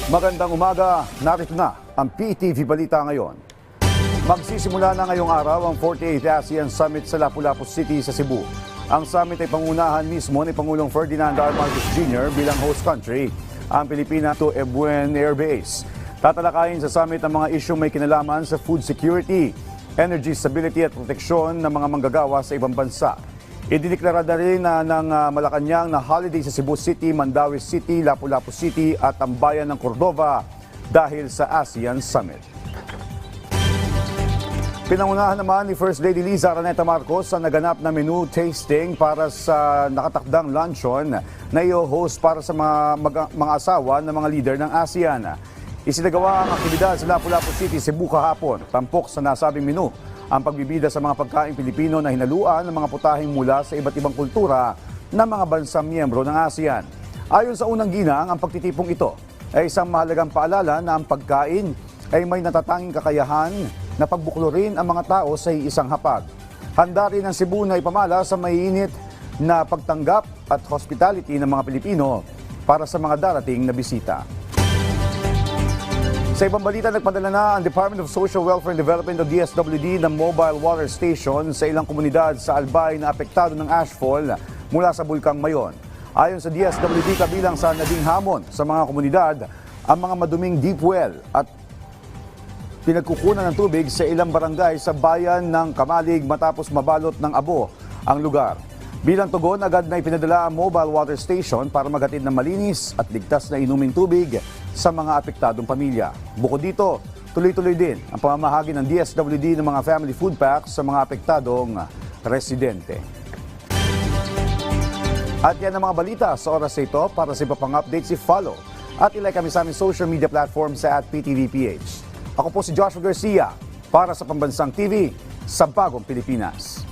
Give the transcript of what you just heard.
Magandang umaga, narito na ang PTV Balita ngayon. Magsisimula na ngayong araw ang 48th ASEAN Summit sa Lapu-Lapu City sa Cebu. Ang summit ay pangunahan mismo ni Pangulong Ferdinand R. Marcos Jr. bilang host country, ang Pilipinas to Ebuen Air Base. Tatalakayin sa summit ang mga isyong may kinalaman sa food security, energy stability at proteksyon ng mga manggagawa sa ibang bansa. Idineklara na rin ng Malacanang na holiday sa Cebu City, Mandaue City, Lapu-Lapu City at ang bayan ng Cordova dahil sa ASEAN Summit. Pinangunahan naman ni First Lady Liza Araneta Marcos sa naganap na menu tasting para sa nakatakdang luncheon na i-host para sa mga asawa ng mga leader ng ASEAN. Isinagawa ang aktibidad sa Lapu-Lapu City, Cebu kahapon. Tampok sa nasabing menu ang pagbibida sa mga pagkaing Pilipino na hinaluan ng mga putahing mula sa iba't ibang kultura ng mga bansang miyembro ng ASEAN. Ayon sa unang ginang, ang pagtitipong ito ay isang mahalagang paalala na ang pagkain ay may natatanging kakayahan na pagbuklurin ang mga tao sa isang hapag. Handa rin ang Cebu na ipamala sa mainit na pagtanggap at hospitality ng mga Pilipino para sa mga darating na bisita. Sa ibang balita, nagpadala na ang Department of Social Welfare and Development o DSWD ng mobile water station sa ilang komunidad sa Albay na apektado ng ashfall mula sa Bulkang Mayon. Ayon sa DSWD, kabilang sa naging hamon sa mga komunidad ang mga maduming deep well at pinagkukunan ng tubig sa ilang barangay sa bayan ng Kamalig matapos mabalot ng abo ang lugar. Bilang tugon, agad na ipinadala ang mobile water station para maghatid ng malinis at ligtas na inuming tubig sa mga apektadong pamilya. Bukod dito, tuloy-tuloy din ang pamamahagi ng DSWD ng mga family food packs sa mga apektadong residente. At yan ang mga balita sa oras ito. Para sa iba pang updates, i-follow at ilike kami sa aming social media platform sa @PTVPH. Ako po si Joshua Garcia para sa Pambansang TV sa Bagong Pilipinas.